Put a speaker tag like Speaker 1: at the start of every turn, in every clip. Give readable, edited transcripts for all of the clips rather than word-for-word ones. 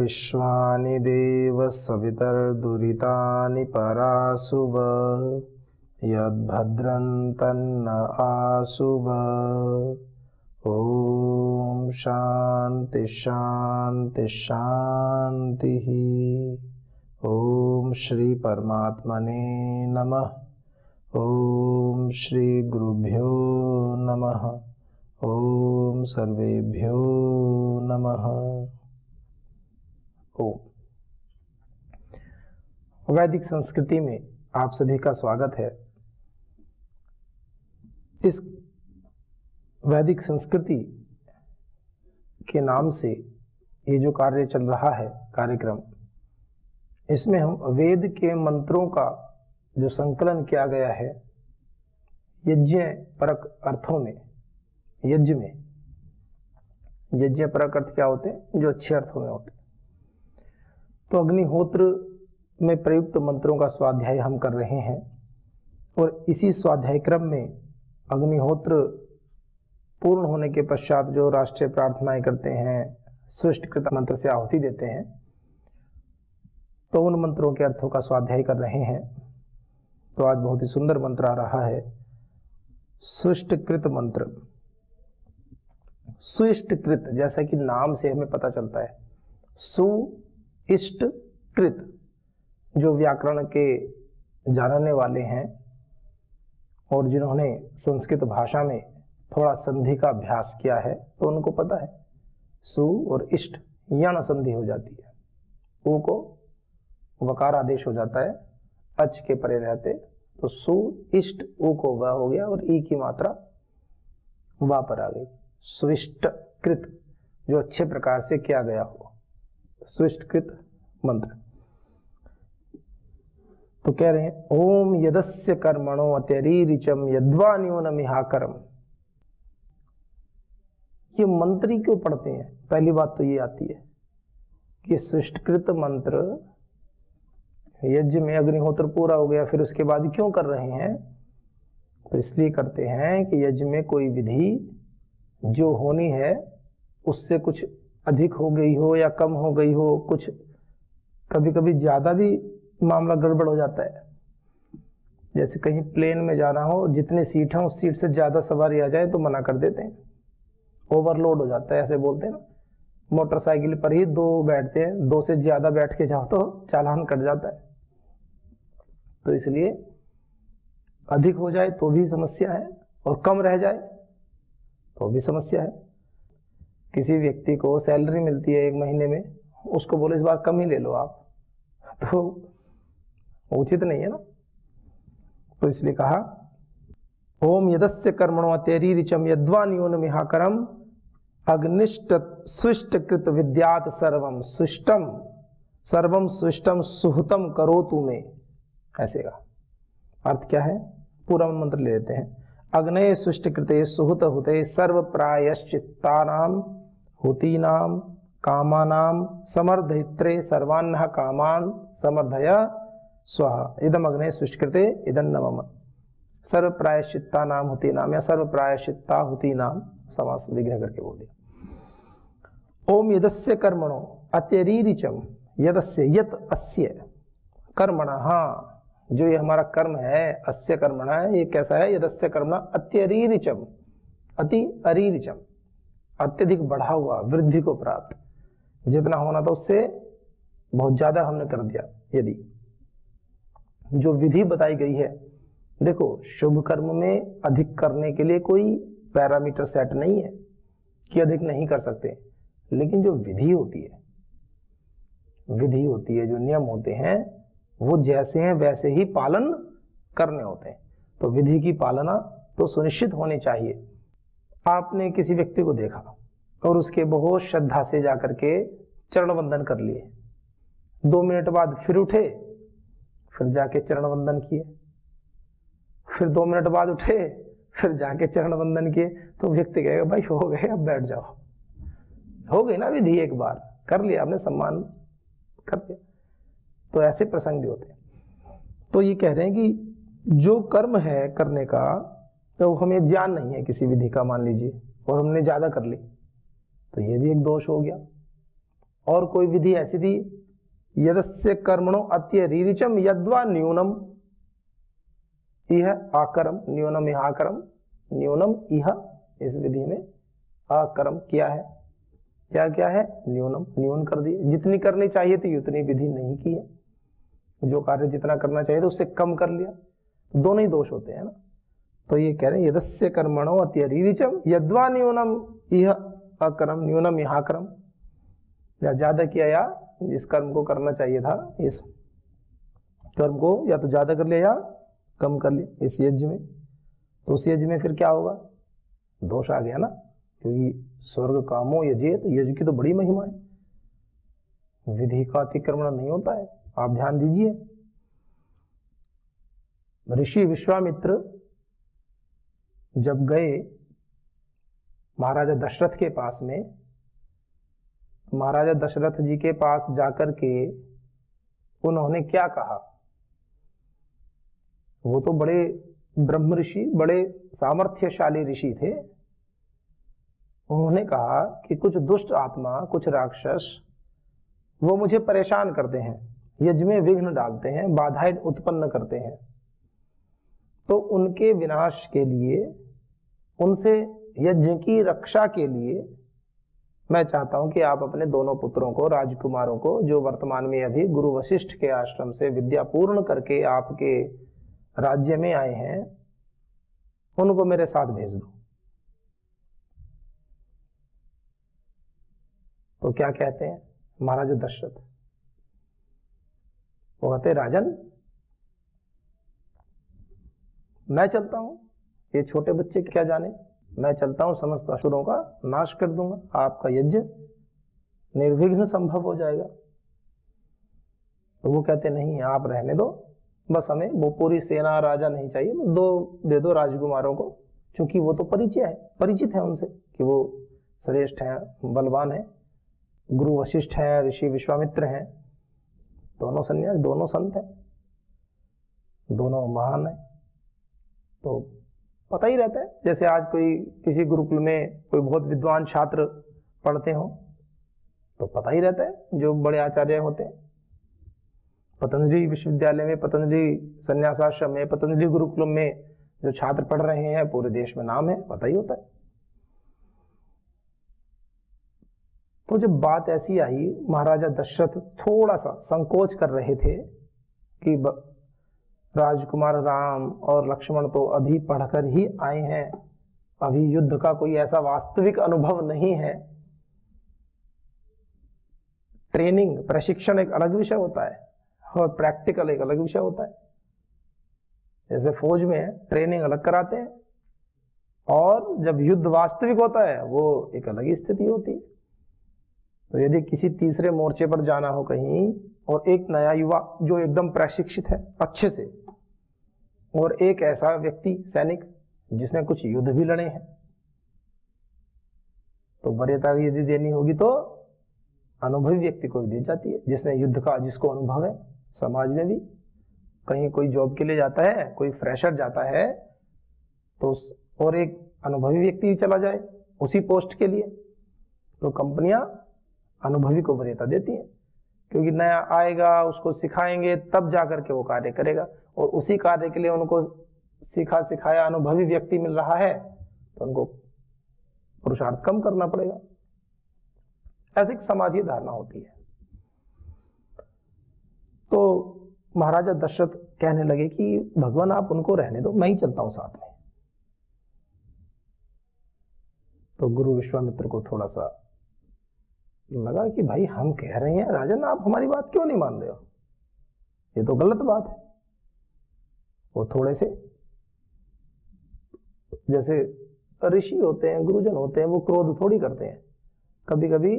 Speaker 1: विश्वानि देव सवितर्दुरितानि पराशुभ यद्भद्रं तन्न आशुभ। ओम शांति शांति शांति। ओम श्री परमात्मने नमः। ओम श्री गुरुभ्यो नमः। ओम सर्वेभ्यो नमः। ओम। वैदिक संस्कृति में आप सभी का स्वागत है। इस वैदिक संस्कृति के नाम से ये जो कार्य चल रहा है कार्यक्रम, इसमें हम वेद के मंत्रों का जो संकलन किया गया है यज्ञ परक अर्थों में, यज्ञ में यज्ञ परक अर्थ क्या होते हैं? जो अच्छे अर्थों में होते हैं। तो अग्निहोत्र में प्रयुक्त मंत्रों का स्वाध्याय हम कर रहे हैं और इसी स्वाध्याय क्रम में अग्निहोत्र पूर्ण होने के पश्चात जो राष्ट्रीय प्रार्थनाएं करते हैं, सुष्टकृत मंत्र से आहुति देते हैं, तो उन मंत्रों के अर्थों का स्वाध्याय कर रहे हैं। तो आज बहुत ही सुंदर मंत्र आ रहा है, सुष्टकृत मंत्र। सुइष्टकृत, जैसा कि नाम से हमें पता चलता है, सुइष्टकृत। जो व्याकरण के जानने वाले हैं और जिन्होंने संस्कृत भाषा में थोड़ा संधि का अभ्यास किया है तो उनको पता है, सु और इष्ट यण संधि हो जाती है। उ को वकार आदेश हो जाता है, अच के परे रहते, तो सु इष्ट, उ को व हो गया और ई की मात्रा वा पर आ गई। सुइष्टकृत, जो अच्छे प्रकार से किया गया हो, सुइष्टकृत मंत्र। तो कह रहे हैं, ओम यदस्य कर्मणो अत्यरीरिचम यद्वा न्यूनमिहाकरम। ये मंत्र ही क्यों पढ़ते हैं? पहली बात तो ये आती है कि सुष्टकृत मंत्र, यज्ञ में अग्निहोत्र पूरा हो गया, फिर उसके बाद क्यों कर रहे हैं? तो इसलिए करते हैं कि यज्ञ में कोई विधि जो होनी है उससे कुछ अधिक हो गई हो या कम हो गई हो, कुछ कभी कभी ज्यादा भी मामला गड़बड़ हो जाता है। जैसे कहीं प्लेन में जाना हो, जितनी सीट है उस सीट से ज्यादा सवारी आ जाए तो मना कर देते हैं, ओवरलोड हो जाता है, ऐसे बोलते हैं ना। मोटरसाइकिल पर ही दो बैठते हैं, दो से ज्यादा बैठ के जाओ तो चालान कट जाता है। तो इसलिए अधिक हो जाए तो भी समस्या है और कम रह जाए तो भी समस्या है। किसी व्यक्ति को सैलरी मिलती है 1 महीने में, उसको बोले इस बार कम ही ले लो आप, तो उचित नहीं है ना। तो इसलिए कहा, ओम यदस्य कर्मणो अत्यरीरिचम यद्वा न्यूनमिहाकरम अग्निष्ट सुष्टकृत विद्यात सर्वम सुष्टम, सर्वम सुष्टम सुहृतम करोतु में। ऐसे का अर्थ क्या है? पूरा मंत्र ले लेते हैं। अग्ने सुष्टकृते सुहृत हुते सर्व प्रायश्चित्तानाम हुतीनाम कामानाम समर्धयित्रे सर्वान्नः कामान समर्धय स्वाहा इदम अग्ने सुष्टकृते इदं नमः। सर्व प्रायश्चित्ता नाम हुती नाम या सर्व प्रायश्चित्ता हुती नाम समास विग्रह करके बोलिए। ओम यदस्य कर्मणो अत्यरीरिचम, यदस्य यत अस्य कर्मणा, हाँ जो ये हमारा कर्म है, अस्य कर्मणा है, ये कैसा है? यदस्य कर्मणा अत्यरीरिचम, अति अरीरिचम, अत्यधिक बढ़ा हुआ, वृद्धि को प्राप्त, जितना होना था उससे बहुत ज्यादा हमने कर दिया। यदि जो विधि बताई गई है, देखो शुभ कर्म में अधिक करने के लिए कोई पैरामीटर सेट नहीं है कि अधिक नहीं कर सकते, लेकिन जो विधि होती है, विधि होती है, जो नियम होते हैं वो जैसे हैं वैसे ही पालन करने होते हैं। तो विधि की पालना तो सुनिश्चित होनी चाहिए। आपने किसी व्यक्ति को देखा और उसके बहुत श्रद्धा से जाकर के चरण वंदन कर लिए, 2 मिनट बाद फिर उठे, फिर जाके चरण वंदन किए, फिर 2 मिनट बाद उठे, फिर जाके चरण वंदन किए, तो व्यक्ति कहेगा भाई हो गए, अब बैठ जाओ। हो गई ना विधि, एक बार कर लिया आपने, सम्मान कर लिया। तो ऐसे प्रसंग भी होते हैं। तो ये कह रहे हैं कि जो कर्म है करने का, तो हमें ज्ञान नहीं है किसी विधि का मान लीजिए, और हमने ज्यादा कर ली, तो ये भी एक दोष हो गया। और कोई विधि ऐसी थी, यदस्य कर्मणो अत्यरीरिचम यद्वा न्यूनम इह आकरम, न्यूनम इह आकरम, न्यूनम इह, इस विधि में आकरम किया है, क्या क्या है, न्यूनम, न्यून कर दिए, जितनी करनी चाहिए थी उतनी विधि नहीं की है, जो कार्य जितना करना चाहिए था उससे कम कर लिया, दोनों ही दोष होते हैं ना। तो ये कह रहे हैं यदस्य कर्मणो अत्यरीरिचम यद्वा न्यूनम इह अकरम, न्यूनम इह आकरम, या ज्यादा किया या जिस कर्म को करना चाहिए था इस कर्म को या तो ज्यादा कर लिया या कम कर लिया इस यज्ञ में, तो उस यज्ञ में फिर क्या होगा, दोष आ गया ना, क्योंकि स्वर्ग कामो यजेत, यज्ञ की तो बड़ी महिमा है, विधि का अतिक्रमण नहीं होता है। आप ध्यान दीजिए, ऋषि विश्वामित्र जब गए महाराजा दशरथ के पास में, महाराजा दशरथ जी के पास जाकर के उन्होंने क्या कहा, वो तो बड़े ब्रह्म ऋषि, बड़े सामर्थ्यशाली ऋषि थे, उन्होंने कहा कि कुछ दुष्ट आत्मा, कुछ राक्षस वो मुझे परेशान करते हैं, यज्ञ में विघ्न डालते हैं, बाधाएं उत्पन्न करते हैं, तो उनके विनाश के लिए, उनसे यज्ञ की रक्षा के लिए मैं चाहता हूं कि आप अपने दोनों पुत्रों को, राजकुमारों को, जो वर्तमान में अभी गुरु वशिष्ठ के आश्रम से विद्या पूर्ण करके आपके राज्य में आए हैं, उनको मेरे साथ भेज दो। तो क्या कहते हैं महाराजा दशरथ, वो कहते राजन मैं चलता हूं, ये छोटे बच्चे क्या जाने, मैं चलता हूं, समस्त असुरों का नाश कर दूंगा, आपका यज्ञ निर्विघ्न संभव हो जाएगा। तो वो कहते नहीं, आप रहने दो, बस हमें वो पूरी सेना राजा नहीं चाहिए, दो दे दो राजकुमारों को, क्योंकि वो तो परिचित है उनसे कि वो श्रेष्ठ हैं, बलवान हैं, गुरु वशिष्ठ हैं, ऋषि विश्वामित्र हैं, दोनों सन्यास, दोनों संत हैं, दोनों महान हैं। तो पता ही रहता है, जैसे आज कोई किसी गुरुकुल में कोई बहुत विद्वान छात्र पढ़ते हो तो पता ही रहता है, जो बड़े आचार्य होते हैं, पतंजलि विश्वविद्यालय में, पतंजलि संन्यासाश्रम में, पतंजलि गुरुकुलम में जो छात्र पढ़ रहे हैं, पूरे देश में नाम है, पता ही होता है। तो जब बात ऐसी आई, महाराजा दशरथ थोड़ा सा संकोच कर रहे थे कि राजकुमार राम और लक्ष्मण तो अभी पढ़कर ही आए हैं, अभी युद्ध का कोई ऐसा वास्तविक अनुभव नहीं है, ट्रेनिंग, प्रशिक्षण एक अलग विषय होता है और प्रैक्टिकल एक अलग विषय होता है। जैसे फौज में ट्रेनिंग अलग कराते हैं और जब युद्ध वास्तविक होता है वो एक अलग ही स्थिति होती है। तो यदि किसी तीसरे मोर्चे पर जाना हो कहीं, और एक नया युवा जो एकदम प्रशिक्षित है अच्छे से, और एक ऐसा व्यक्ति सैनिक जिसने कुछ युद्ध भी लड़े हैं, तो वरीयता यदि देनी होगी तो अनुभवी व्यक्ति को दी जाती है, जिसने युद्ध का, जिसको अनुभव है। समाज में भी कहीं कोई जॉब के लिए जाता है, कोई फ्रेशर जाता है, तो और एक अनुभवी व्यक्ति चला जाए उसी पोस्ट के लिए, तो कंपनियां अनुभवी को वरीयता देती हैं, क्योंकि नया आएगा, उसको सिखाएंगे, तब जाकर के वो कार्य करेगा, और उसी कार्य के लिए उनको सिखा सिखाया अनुभवी व्यक्ति मिल रहा है, तो उनको पुरुषार्थ कम करना पड़ेगा। ऐसी समाजीय धारणा होती है। तो महाराजा दशरथ कहने लगे कि भगवान आप उनको रहने दो, मैं ही चलता हूं साथ में। तो गुरु विश्वामित्र को थोड़ा सा लगा कि भाई हम कह रहे हैं राजन, आप हमारी बात क्यों नहीं मान रहे हो, ये तो गलत बात है। वो थोड़े से, जैसे ऋषि होते हैं, गुरुजन होते हैं, वो क्रोध थोड़ी करते हैं, कभी कभी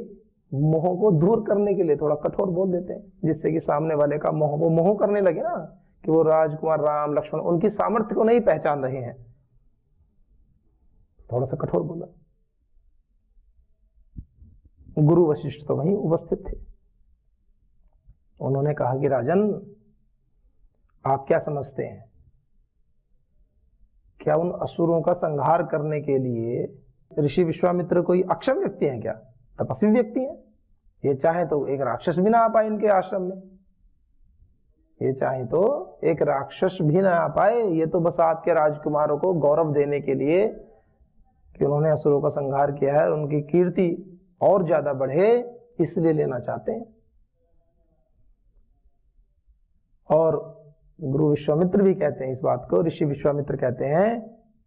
Speaker 1: मोह को दूर करने के लिए थोड़ा कठोर बोल देते हैं, जिससे कि सामने वाले का मोह, वो मोह करने लगे ना कि वो राजकुमार राम लक्ष्मण उनकी सामर्थ्य को नहीं पहचान रहे हैं, थोड़ा सा कठोर बोला। गुरु वशिष्ठ तो वहीं उपस्थित थे, उन्होंने कहा कि राजन आप क्या समझते हैं, क्या उन असुरों का संहार करने के लिए ऋषि विश्वामित्र कोई अक्षम व्यक्ति हैं क्या, तपस्वी व्यक्ति हैं? ये चाहे तो एक राक्षस भी ना आ पाए इनके आश्रम में, ये चाहे तो एक राक्षस भी ना आ पाए। ये तो बस आपके राजकुमारों को गौरव देने के लिए कि उन्होंने असुरों का संहार किया है, उनकी कीर्ति और ज्यादा बढ़े, इसलिए लेना चाहते हैं। और गुरु विश्वामित्र भी कहते हैं इस बात को, ऋषि विश्वामित्र कहते हैं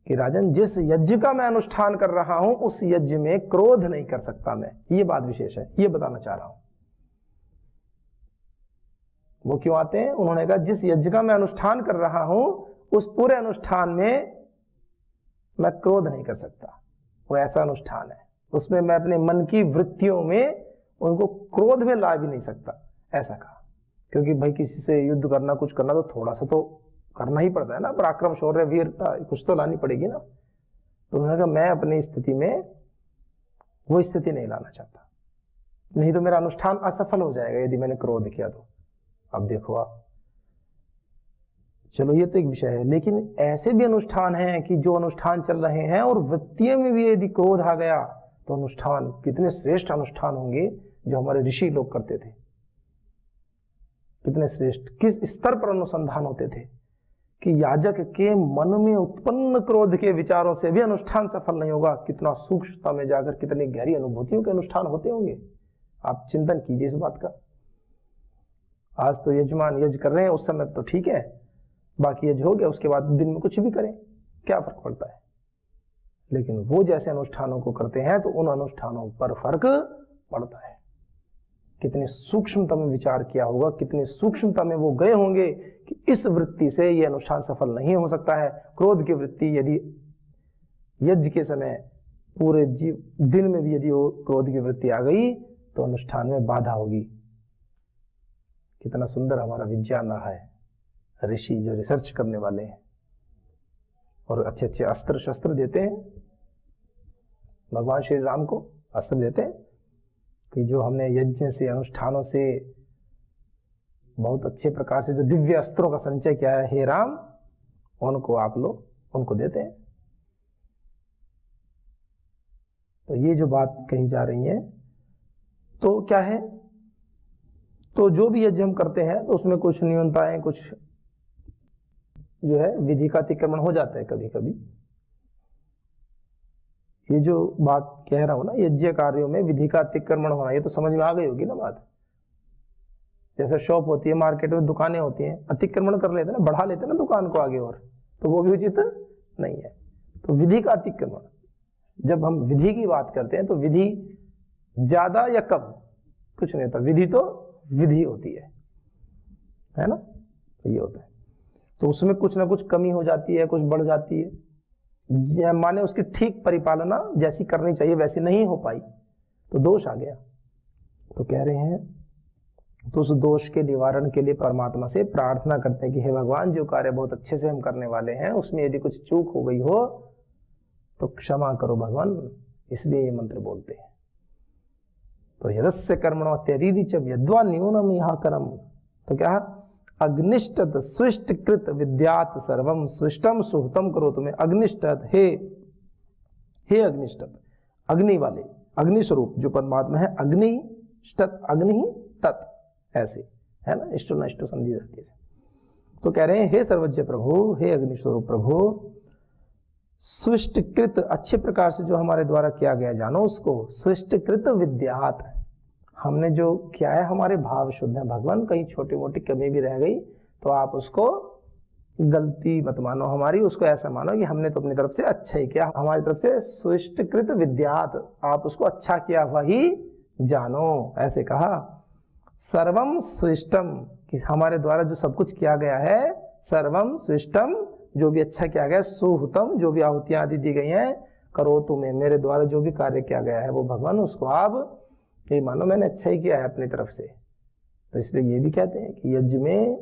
Speaker 1: कि राजन, जिस यज्ञ का मैं अनुष्ठान कर रहा हूं उस यज्ञ में क्रोध नहीं कर सकता मैं। ये बात विशेष है, ये बताना चाह रहा हूं। वो क्यों आते हैं? उन्होंने कहा जिस यज्ञ का मैं अनुष्ठान कर रहा हूं उस पूरे अनुष्ठान में मैं क्रोध नहीं कर सकता। वो ऐसा अनुष्ठान है, उसमें मैं अपने मन की वृत्तियों में उनको क्रोध में ला भी नहीं सकता, ऐसा कहा। क्योंकि भाई किसी से युद्ध करना, कुछ करना तो थोड़ा सा तो करना ही पड़ता है ना, पराक्रम, शौर्य, वीरता कुछ तो लानी पड़ेगी ना। तो उन्होंने कहा मैं अपनी स्थिति में वो स्थिति नहीं लाना चाहता, नहीं तो मेरा अनुष्ठान असफल हो जाएगा यदि मैंने क्रोध किया तो। अब देखो आप, चलो ये तो एक विषय है, लेकिन ऐसे भी अनुष्ठान हैं कि जो अनुष्ठान चल रहे हैं और वृत्तियों में भी यदि क्रोध आ गया तो अनुष्ठान कितने श्रेष्ठ अनुष्ठान होंगे जो हमारे ऋषि लोग करते थे। कितने श्रेष्ठ, किस स्तर पर अनुसंधान होते थे कि याजक के मन में उत्पन्न क्रोध के विचारों से भी अनुष्ठान सफल नहीं होगा। कितना सूक्ष्मता में जाकर कितनी गहरी अनुभूतियों के अनुष्ठान होते होंगे, आप चिंतन कीजिए इस बात का। आज तो यजमान यज्ञ कर रहे हैं, उस समय तो ठीक है, बाकी यज्ञ हो गया, उसके बाद दिन में कुछ भी करें, क्या फर्क पड़ता है। लेकिन वो जैसे अनुष्ठानों को करते हैं तो उन अनुष्ठानों पर फर्क पड़ता है। कितनी सूक्ष्मता में विचार किया होगा, कितनी सूक्ष्मता में वो गए होंगे कि इस वृत्ति से ये अनुष्ठान सफल नहीं हो सकता है। क्रोध की वृत्ति यदि यज्ञ के समय पूरे दिन में भी यदि वो क्रोध की वृत्ति आ गई तो अनुष्ठान में बाधा होगी। कितना सुंदर हमारा विज्ञान रहा है, ऋषि जो रिसर्च करने वाले हैं और अच्छे अच्छे अस्त्र शस्त्र देते हैं, भगवान श्री राम को अस्त्र देते हैं कि जो हमने यज्ञ से, अनुष्ठानों से बहुत अच्छे प्रकार से जो दिव्य अस्त्रों का संचय किया है, हे राम, उनको आप लोग उनको देते हैं। तो ये जो बात कही जा रही है तो क्या है, तो जो भी यज्ञ हम करते हैं तो उसमें कुछ न्यूनताएं, कुछ जो है विधि का अतिक्रमण हो जाता है कभी कभी। ये जो बात कह रहा हूं ना, यज्ञ कार्यों में विधि का अतिक्रमण होना, ये तो समझ में आ गई होगी ना बात। जैसे शॉप होती है, मार्केट में दुकानें होती हैं, अतिक्रमण कर लेते हैं ना, बढ़ा लेते हैं ना दुकान को आगे, और तो वो भी उचित नहीं है। तो विधि का अतिक्रमण, जब हम विधि की बात करते हैं तो विधि ज्यादा या कम कुछ नहीं होता, विधि तो विधि होती है ना। तो ये होता है, तो उसमें कुछ ना कुछ कमी हो जाती है, कुछ बढ़ जाती है, माने उसकी ठीक परिपालना जैसी करनी चाहिए वैसी नहीं हो पाई तो दोष आ गया। तो कह रहे हैं, तो उस दोष के निवारण के लिए परमात्मा से प्रार्थना करते हैं कि हे भगवान, जो कार्य बहुत अच्छे से हम करने वाले हैं उसमें यदि कुछ चूक हो गई हो तो क्षमा करो भगवान। इसलिए ये मंत्र बोलते हैं। तो यदस्य कर्मणो त्यरीरि च यद्वा न्यूनम यहा कर्म, तो क्या, अग्निष्टत स्विष्टकृत विद्यात सर्वम स्विष्टम सुहतम करो तुम्हें। अग्निष्टत, हे अग्निष्टत, अग्नि वाले, अग्नि स्वरूप जो परमात्मा है, अग्निष्टत, अग्नि तत्, ऐसे है ना, इष्टो न इष्टो संधि रहती है। तो कह रहे हैं हे सर्वज्ञ प्रभु, हे अग्नि स्वरूप प्रभु, स्विष्टकृत, अच्छे प्रकार से जो हमारे द्वारा किया गया जानो उसको, स्विष्टकृत विद्यात, हमने जो किया है हमारे भाव शुद्ध है भगवान, कहीं छोटी मोटी कमी भी रह गई तो आप उसको गलती मत मानो हमारी, उसको ऐसा मानो कि हमने तो अपनी तरफ से अच्छा ही किया, हमारी तरफ से स्विष्टकृत विद्यात, आप उसको अच्छा किया हुआ ही जानो, ऐसे कहा। सर्वम स्विष्टम, कि हमारे द्वारा जो सब कुछ किया गया है, सर्वम स्विष्टम, जो भी अच्छा किया गया, सुहृतम, जो भी आहुतियां आदि दी गई हैं, करो तुम्हें, मेरे द्वारा जो भी कार्य किया गया है वो भगवान उसको आप ये मानो मैंने अच्छा ही किया है अपनी तरफ से। तो इसलिए ये भी कहते हैं कि यज्ञ में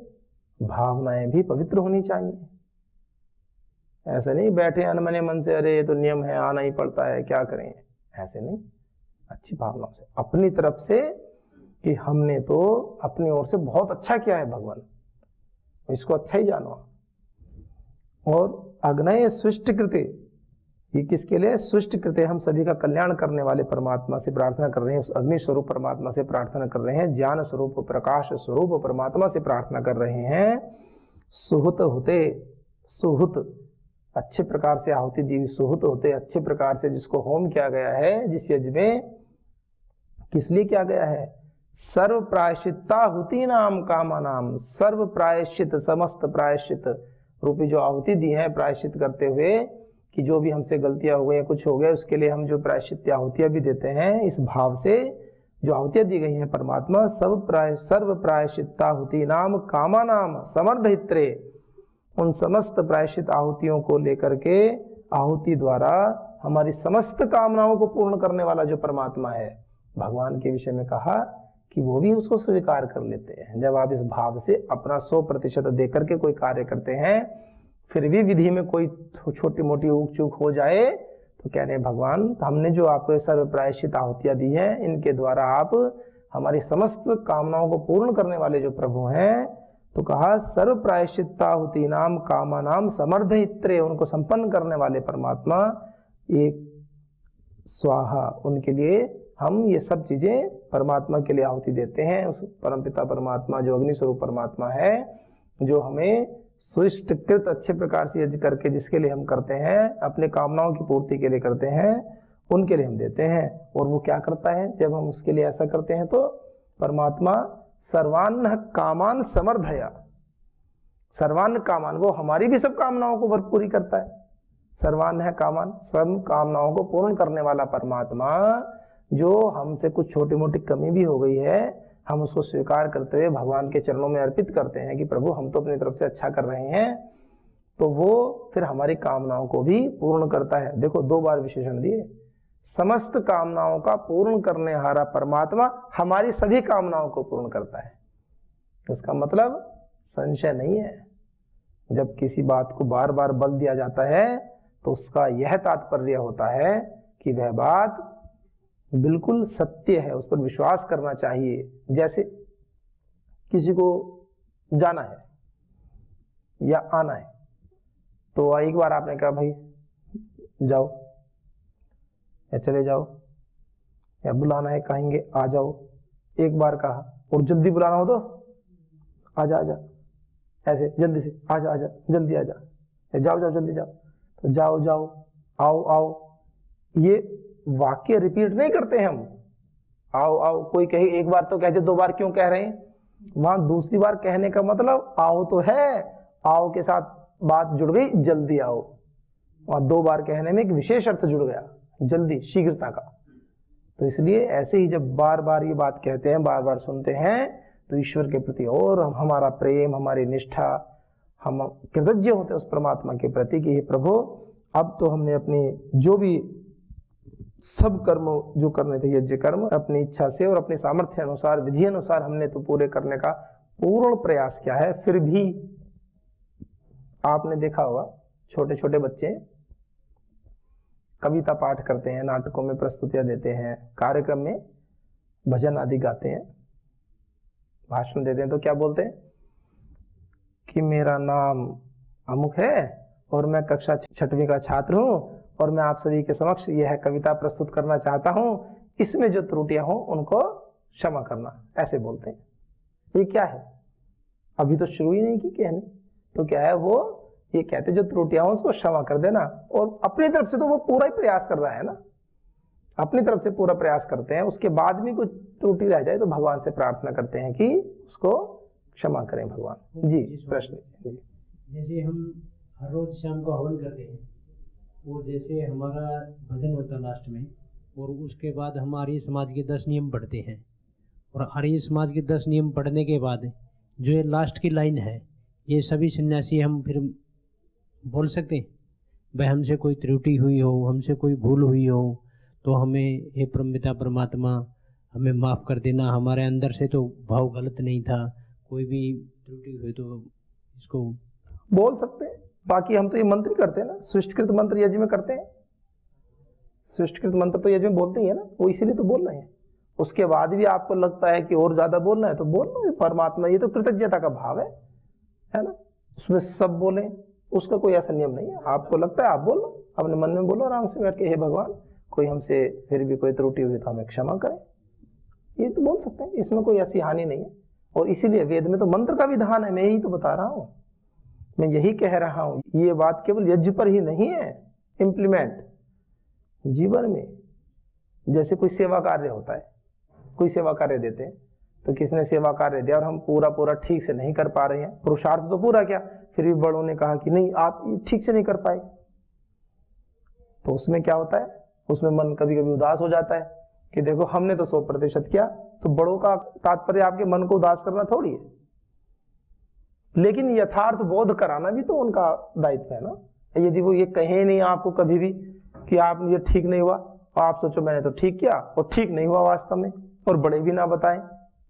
Speaker 1: भावनाएं भी पवित्र होनी चाहिए। ऐसे नहीं बैठे अनमने मन से, अरे ये तो नियम है, आना ही पड़ता है, क्या करें, ऐसे नहीं, अच्छी भावनाओं से, अपनी तरफ से कि हमने तो अपनी ओर से बहुत अच्छा किया है भगवान, इसको अच्छा ही जानो। और अग्नय स्विष्टकृते, ये किसके लिए? सुष्ट कृत्य, हम सभी का कल्याण करने वाले परमात्मा से प्रार्थना कर रहे हैं, उस अग्नि स्वरूप परमात्मा से प्रार्थना कर रहे हैं, ज्ञान स्वरूप प्रकाश स्वरूप परमात्मा से प्रार्थना कर रहे हैं। सुहुत होते, सुहुत अच्छे प्रकार से आहुति दी, सुहुत होते अच्छे प्रकार से जिसको होम किया गया है, जिस यज्ञ में किस लिए किया गया है? सर्व प्रायश्चित्ताहुति नाम कामा नाम, सर्व प्रायश्चित समस्त प्रायश्चित रूपी जो आहुति दी है प्रायश्चित करते हुए कि जो भी हमसे गलतियां हो गई या कुछ हो गया उसके लिए हम जो प्रायश्चित आहुतियां भी देते हैं, इस भाव से जो आहुतियां दी गई हैं परमात्मा सर्व प्रायश्चित्ताहुति नाम कामा नाम समर्धित्रे, उन समस्त प्रायश्चित आहुतियों को लेकर के आहुति द्वारा हमारी समस्त कामनाओं को पूर्ण करने वाला जो परमात्मा है, भगवान के विषय में कहा कि वो भी उसको स्वीकार कर लेते हैं। जब आप इस भाव से अपना 100% दे करके कोई कार्य करते हैं, फिर भी विधि में कोई छोटी मोटी ऊक चूक हो जाए तो कह रहे भगवान हमने जो आपको सर्व प्रायश्चित आहुतियां दी है, इनके द्वारा आप हमारी समस्त कामनाओं को पूर्ण करने वाले जो प्रभु हैं, तो कहा सर्व प्रायश्चित्ताहुति नाम कामा नाम समर्धित्रे, उनको संपन्न करने वाले परमात्मा एक स्वाहा, उनके लिए हम ये सब चीजें परमात्मा के लिए आहुति देते हैं। उस परमपिता परमात्मा जो अग्नि स्वरूप परमात्मा है, जो हमें सुष्टकृत अच्छे प्रकार से यज्ञ करके जिसके लिए हम करते हैं, अपने कामनाओं की पूर्ति के लिए करते हैं, उनके लिए हम देते हैं। और वो क्या करता है जब हम उसके लिए ऐसा करते हैं? तो परमात्मा सर्वान्न कामान समर्धया, सर्वान्न कामान, वो हमारी भी सब कामनाओं को भरपूरी करता है। सर्वान्न है कामान, सब कामनाओं को पूर्ण करने वाला परमात्मा, जो हमसे कुछ छोटी मोटी कमी भी हो गई है, हम उसको स्वीकार करते हुए भगवान के चरणों में अर्पित करते हैं कि प्रभु हम तो अपनी तरफ से अच्छा कर रहे हैं, तो वो फिर हमारी कामनाओं को भी पूर्ण करता है। देखो 2 बार विशेषण दिए, समस्त कामनाओं का पूर्ण करने हारा परमात्मा हमारी सभी कामनाओं को पूर्ण करता है। इसका मतलब संशय नहीं है, जब किसी बात को बार बार बल दिया जाता है तो उसका यह तात्पर्य होता है कि वह बात बिल्कुल सत्य है, उस पर विश्वास करना चाहिए। जैसे किसी को जाना है या आना है, तो एक बार आपने कहा भाई जाओ या चले जाओ, या बुलाना है कहेंगे आ जाओ, एक बार कहा, और जल्दी बुलाना हो तो आजा आजा, ऐसे जल्दी से आजा आजा, जल्दी आजा, जाओ जाओ जल्दी जाओ, तो जाओ जाओ, आओ आओ, ये वाक्य रिपीट नहीं करते हम। आओ आओ कोई कहे, एक बार तो कहते 2 बार क्यों कह रहे हैं? वहां दूसरी बार कहने का मतलब आओ तो है, आओ के साथ बात जुड़ गई जल्दी आओ, वहां 2 बार कहने में एक विशेष अर्थ जुड़ गया, जल्दी, शीघ्रता का। तो इसलिए ऐसे ही जब बार बार ये बात कहते हैं, बार बार सुनते हैं, तो ईश्वर के प्रति और हमारा प्रेम, हमारी निष्ठा, हम कृतज्ञ होते हैं उस परमात्मा के प्रति कि हे प्रभु, अब तो हमने अपनी जो भी सब कर्म जो करने थे, यज्ञ कर्म, अपनी इच्छा से और अपने सामर्थ्य अनुसार, विधि अनुसार हमने तो पूरे करने का पूर्ण प्रयास किया है। फिर भी आपने देखा होगा छोटे छोटे बच्चे कविता पाठ करते हैं, नाटकों में प्रस्तुतियां देते हैं, कार्यक्रम में भजन आदि गाते हैं, भाषण देते हैं, तो क्या बोलते हैं कि मेरा नाम अमुक है और मैं कक्षा 6वीं का छात्र हूं और मैं आप सभी के समक्ष यह कविता प्रस्तुत करना चाहता हूं, इसमें जो त्रुटियां हो उनको क्षमा करना, ऐसे बोलते हैं। ये क्या है? अभी तो शुरू ही नहीं की कहने, तो क्या है वो ये कहते जो त्रुटियां हो उसको क्षमा कर देना। और अपनी तरफ से तो वो पूरा ही प्रयास कर रहा है ना, अपनी तरफ से पूरा प्रयास करते हैं, उसके बाद भी कुछ त्रुटि रह जाए तो भगवान से प्रार्थना करते हैं कि उसको क्षमा करें भगवान। जी प्रश्न।
Speaker 2: जैसे हम हर रोज शाम को हवन करते हैं, और जैसे हमारा भजन होता है लास्ट में, और उसके बाद हम आर्य समाज के 10 नियम पढ़ते हैं, और आर्य समाज के 10 नियम पढ़ने के बाद जो ये लास्ट की लाइन है, ये सभी सन्यासी हम फिर बोल सकते हैं भाई हमसे कोई त्रुटि हुई हो, हमसे कोई भूल हुई हो तो हमें हे परमपिता परमात्मा हमें माफ़ कर देना, हमारे अंदर से तो भाव गलत नहीं था, कोई भी त्रुटि हुई तो इसको
Speaker 1: बोल सकते हैं। बाकी हम तो ये मंत्र करते हैं ना, सृष्टिकृत मंत्र यज्ञ में करते हैं, सृष्टिकृत मंत्र तो यज्ञ में बोलते ही है ना, वो इसीलिए तो बोल रहे हैं। उसके बाद भी आपको लगता है कि और ज्यादा बोलना है तो बोल लो, परमात्मा, ये तो कृतज्ञता का भाव है ना, उसमें सब बोले उसका कोई ऐसा नियम नहीं है। आपको लगता है आप बोलो, अपने मन में बोलो आराम से बैठ के, हे भगवान कोई हमसे फिर भी कोई त्रुटि हुई तो हमें क्षमा करें, ये तो बोल सकते हैं, इसमें कोई ऐसी हानि नहीं है। और इसीलिए वेद में तो मंत्र का विधान है, मैं यही तो बता रहा हूं, मैं यही कह रहा हूं। ये बात केवल यज्ञ पर ही नहीं है, इम्प्लीमेंट जीवन में। जैसे कोई सेवा कार्य होता है, कोई सेवा कार्य देते हैं, तो किसने सेवा कार्य दिया और हम पूरा पूरा ठीक से नहीं कर पा रहे हैं, पुरुषार्थ तो पूरा किया, फिर भी बड़ों ने कहा कि नहीं आप ठीक से नहीं कर पाए, तो उसमें क्या होता है, उसमें मन कभी कभी उदास हो जाता है कि देखो हमने तो 100% किया। तो बड़ों का तात्पर्य आपके मन को उदास करना थोड़ी है, लेकिन यथार्थ बोध कराना भी तो उनका दायित्व है ना। यदि वो ये कहे नहीं आपको कभी भी कि आप ये ठीक नहीं हुआ, और आप सोचो मैंने तो ठीक किया और ठीक नहीं हुआ वास्तव में, और बड़े भी ना बताएं,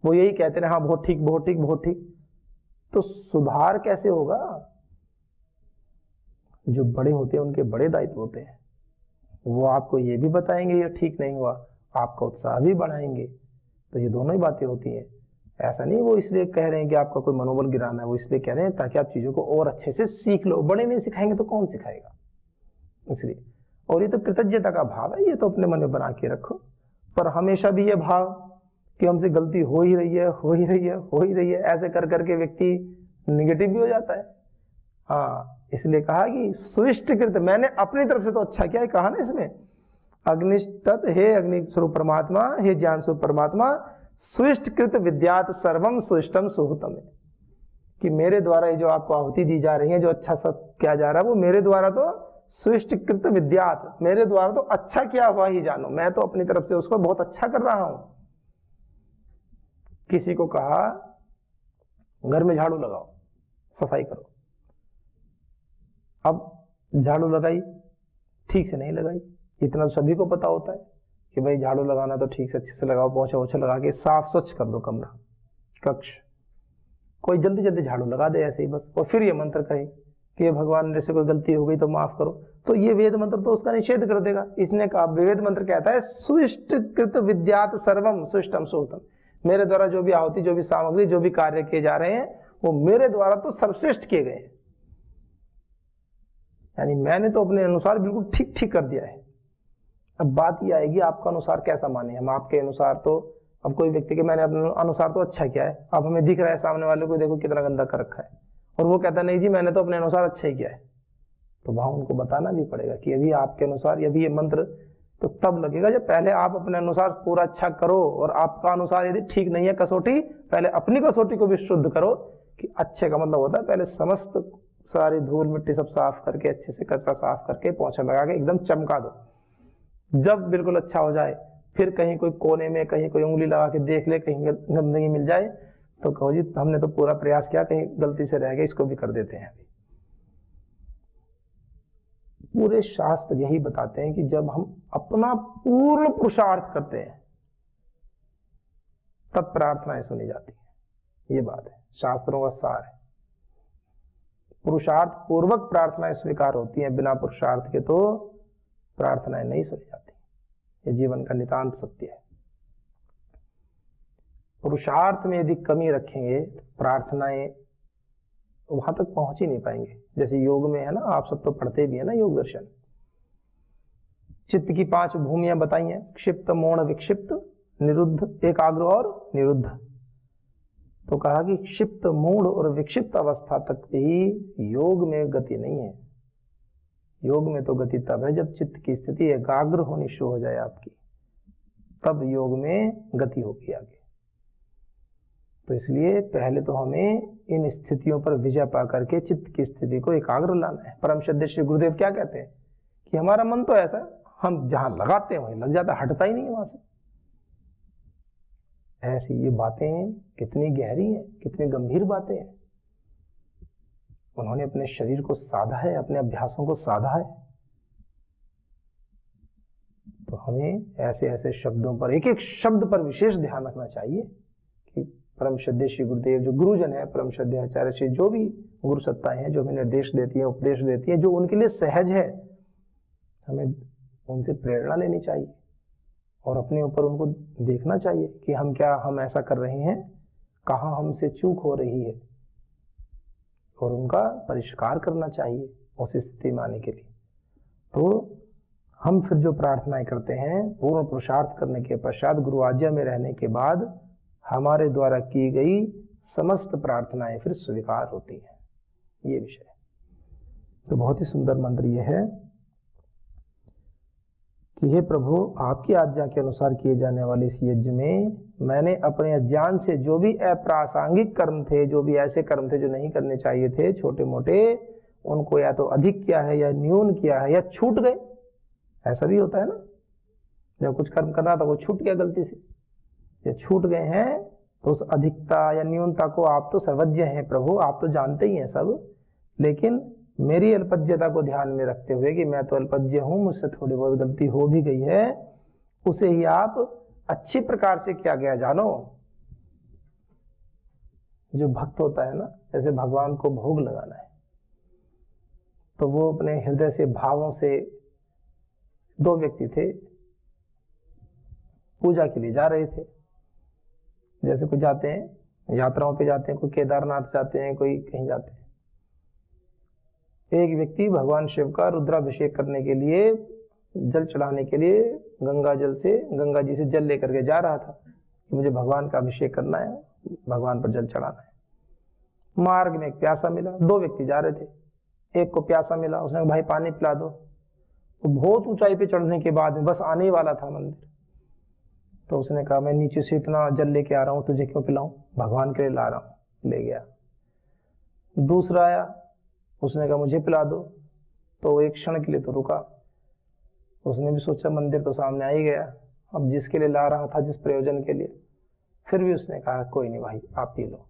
Speaker 1: वो यही कहते हैं हाँ बहुत ठीक बहुत ठीक बहुत ठीक, तो सुधार कैसे होगा। जो बड़े होते हैं उनके बड़े दायित्व होते हैं, वो आपको ये भी बताएंगे ये ठीक नहीं हुआ, आपका उत्साह भी बढ़ाएंगे। तो ये दोनों ही बातें होती हैं। ऐसा नहीं वो इसलिए कह रहे हैं कि आपका कोई मनोबल गिराना है, वो इसलिए कह रहे हैं ताकि आप चीजों को और अच्छे से सीख लो। बड़े नहीं सिखाएंगे तो कौन सिखाएगा, इसलिए। और ये तो कृतज्ञता का भाव है, ये तो अपने मन में बना के रखो। पर हमेशा भी ये भाव कि हमसे गलती हो ही रही है हो ही रही है हो ही रही है, ऐसे कर करके व्यक्ति निगेटिव भी हो जाता है। हाँ, इसलिए कहा कि सुइष्टकृत, मैंने अपनी तरफ से तो अच्छा किया है, कहा ना इसमें अग्निष्ठत, हे अग्नि स्वरूप परमात्मा, हे ज्ञान स्वरूप परमात्मा, सुइष्टकृत विद्यात सर्वम सुष्टम सुहृतम, कि मेरे द्वारा ये जो आपको आहुति दी जा रही है, जो अच्छा सब किया जा रहा है, वो मेरे द्वारा तो सुइष्टकृत विद्यात, मेरे द्वारा तो अच्छा किया हुआ ही जानो, मैं तो अपनी तरफ से उसको बहुत अच्छा कर रहा हूं। किसी को कहा घर में झाड़ू लगाओ, सफाई करो, अब झाड़ू लगाई, ठीक से नहीं लगाई, इतना तो सभी को पता होता है कि भाई झाड़ू लगाना तो ठीक से अच्छे से लगाओ, पोछा वोछा लगा के साफ स्वच्छ कर दो कमरा कक्ष। कोई जल्दी जल्दी झाड़ू लगा दे ऐसे ही बस, और फिर ये मंत्र कहे कि ये भगवान मेरे से कोई गलती हो गई तो माफ करो, तो ये वेद मंत्र तो उसका निषेध कर देगा। इसने कहा, वेद मंत्र कहता है सुइष्टकृत विद्यात सर्वम सुष्टम सुहृतम, मेरे द्वारा जो भी आहुति, जो भी सामग्री, जो भी कार्य किए जा रहे हैं, वो मेरे द्वारा तो सर्वश्रेष्ठ किए गए हैं, यानी मैंने तो अपने अनुसार बिल्कुल ठीक ठीक कर दिया है। अब बात ये आएगी आपका अनुसार कैसा माने। हम आपके अनुसार तो, अब कोई व्यक्ति के मैंने अपने अनुसार तो अच्छा किया है, अब हमें दिख रहा है सामने वाले को देखो कितना गंदा कर रखा है, और वो कहता नहीं जी मैंने तो अपने अनुसार अच्छा ही किया है, तो वहां उनको बताना भी पड़ेगा कि अभी आपके अनुसार, अभी ये मंत्र तो तब लगेगा जब पहले आप अपने अनुसार पूरा अच्छा करो, और आपका अनुसार यदि ठीक नहीं है कसौटी, पहले अपनी कसौटी को भी शुद्ध करो। कि अच्छे का मतलब होता है पहले समस्त सारी धूल मिट्टी सब साफ करके, अच्छे से कचरा साफ करके, पोंछा लगा के एकदम चमका दो। जब बिल्कुल अच्छा हो जाए, फिर कहीं कोई कोने में कहीं कोई उंगली लगा के देख ले, कहीं गंदगी मिल जाए, तो कहो जी हमने तो पूरा प्रयास किया, कहीं गलती से रह गए, इसको भी कर देते हैं। पूरे शास्त्र यही बताते हैं कि जब हम अपना पूर्ण पुरुषार्थ करते हैं तब प्रार्थनाएं सुनी जाती हैं। ये बात है, शास्त्रों का सार है। पुरुषार्थ पूर्वक प्रार्थनाएं स्वीकार होती हैं, बिना पुरुषार्थ के तो प्रार्थनाएं नहीं सुनी जाती। ये जीवन का नितांत सत्य है। पुरुषार्थ में यदि कमी रखेंगे तो प्रार्थनाएं वहां तक पहुंच ही नहीं पाएंगे। जैसे योग में है ना, आप सब तो पढ़ते भी है ना योग दर्शन, चित्त की 5 भूमियां बताई हैं, क्षिप्त, मौन, विक्षिप्त, निरुद्ध, एकाग्र और निरुद्ध। तो कहा कि क्षिप्त, मूढ़ और विक्षिप्त अवस्था तक भी योग में गति नहीं है। योग में तो गति तब है जब चित्त की स्थिति एकाग्र होनी शुरू हो जाए आपकी, तब योग में गति होगी आगे। तो इसलिए पहले तो हमें इन स्थितियों पर विजय पा करके चित्त की स्थिति को एकाग्र लाना है। परम श्रद्धेय श्री गुरुदेव क्या कहते हैं कि हमारा मन तो ऐसा, हम जहां लगाते हैं वहीं लग जाता, हटता ही नहीं है वहां से। ऐसी ये बातें कितनी गहरी हैं, कितनी गंभीर बातें हैं। उन्होंने अपने शरीर को साधा है, अपने अभ्यासों को साधा है। तो हमें ऐसे ऐसे शब्दों पर, एक एक शब्द पर विशेष ध्यान रखना चाहिए कि परम श्रद्धेय श्री गुरुदेव जो गुरुजन है, परम श्रद्धेय आचार्य श्री जो भी गुरु सत्ताएं हैं, जो हमें निर्देश देती है, उपदेश देती है, जो उनके लिए सहज है, हमें उनसे प्रेरणा लेनी चाहिए और अपने ऊपर उनको देखना चाहिए कि हम क्या, हम ऐसा कर रहे हैं, कहाँ हमसे चूक हो रही है। और उनका परिष्कार करना चाहिए उस स्थिति में आने के लिए। तो हम फिर जो प्रार्थनाएं करते हैं पूर्ण पुरुषार्थ करने के पश्चात गुरु आज्ञा में रहने के बाद हमारे द्वारा की गई समस्त प्रार्थनाएं फिर स्वीकार होती हैं, ये विषय। तो बहुत ही सुंदर मंत्र ये है कि हे प्रभु, आपकी आज्ञा के अनुसार किए जाने वाले इस यज्ञ में मैंने अपने अज्ञान से जो भी अप्रासंगिक कर्म थे, जो भी ऐसे कर्म थे जो नहीं करने चाहिए थे, छोटे मोटे, उनको या तो अधिक किया है या न्यून किया है या छूट गए। ऐसा भी होता है ना, जब कुछ कर्म करना था वो छूट गया गलती से, या छूट गए हैं, तो उस अधिकता या न्यूनता को आप तो सर्वज्ञ हैं प्रभु, आप तो जानते ही हैं सब, लेकिन मेरी अल्पज्ञता को ध्यान में रखते हुए कि मैं तो अल्पज्ञ हूं, मुझसे थोड़ी बहुत गलती हो भी गई है, उसे ही आप अच्छी प्रकार से किया गया जानो। जो भक्त होता है ना, जैसे भगवान को भोग लगाना है, तो वो अपने हृदय से भावों से, दो व्यक्ति थे पूजा के लिए जा रहे थे, जैसे कोई जाते हैं यात्राओं पे जाते हैं, कोई केदारनाथ जाते हैं, कोई कहीं जाते हैं। एक व्यक्ति भगवान शिव का रुद्राभिषेक करने के लिए, जल चढ़ाने के लिए गंगा जी से जल लेकर के जा रहा था कि मुझे भगवान का अभिषेक करना है, भगवान पर जल चढ़ाना है। मार्ग में एक प्यासा मिला, दो व्यक्ति जा रहे थे, एक को प्यासा मिला, उसने कहा भाई पानी पिला दो। तो बहुत ऊंचाई पे चढ़ने के बाद में बस आने ही वाला था मंदिर, तो उसने कहा मैं नीचे से इतना जल लेके आ रहा हूं, तुझे क्यों पिलाऊं, भगवान के लिए ला रहा हूं, ले गया। दूसरा आया, उसने कहा मुझे पिला दो, तो एक क्षण के लिए तो रुका, उसने भी सोचा मंदिर तो सामने आ ही गया, अब जिसके लिए ला रहा था, जिस प्रयोजन के लिए, फिर भी उसने कहा कोई नहीं भाई आप पी लो,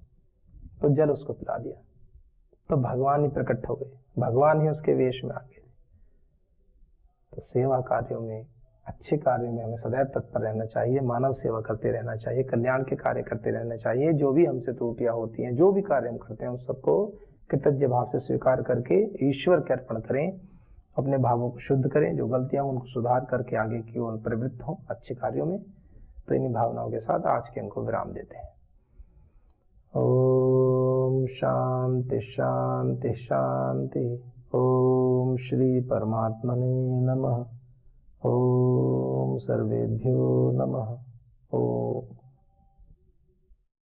Speaker 1: तो जल उसको पिला दिया। तो भगवान ही प्रकट हो गए, भगवान ही उसके वेश में आ गए। तो सेवा कार्यों में, अच्छे कार्यों में हमें सदैव तत्पर रहना चाहिए, मानव सेवा करते रहना चाहिए, कल्याण के कार्य करते रहना चाहिए। जो भी हमसे त्रुटियां होती हैं, जो भी कार्य हम करते हैं, उस सबको कृतज्ञ भाव से स्वीकार करके ईश्वर के अर्पण करें, अपने भावों को शुद्ध करें, जो गलतियां उनको सुधार करके आगे की ओर प्रवृत्त हों अच्छे कार्यों में। तो इन्हीं भावनाओं के साथ आज के अंक को विराम देते हैं। ओम शांति शांति शांति। ओम श्री परमात्मने नमः। ओम सर्वेभ्यो नमः। ओम।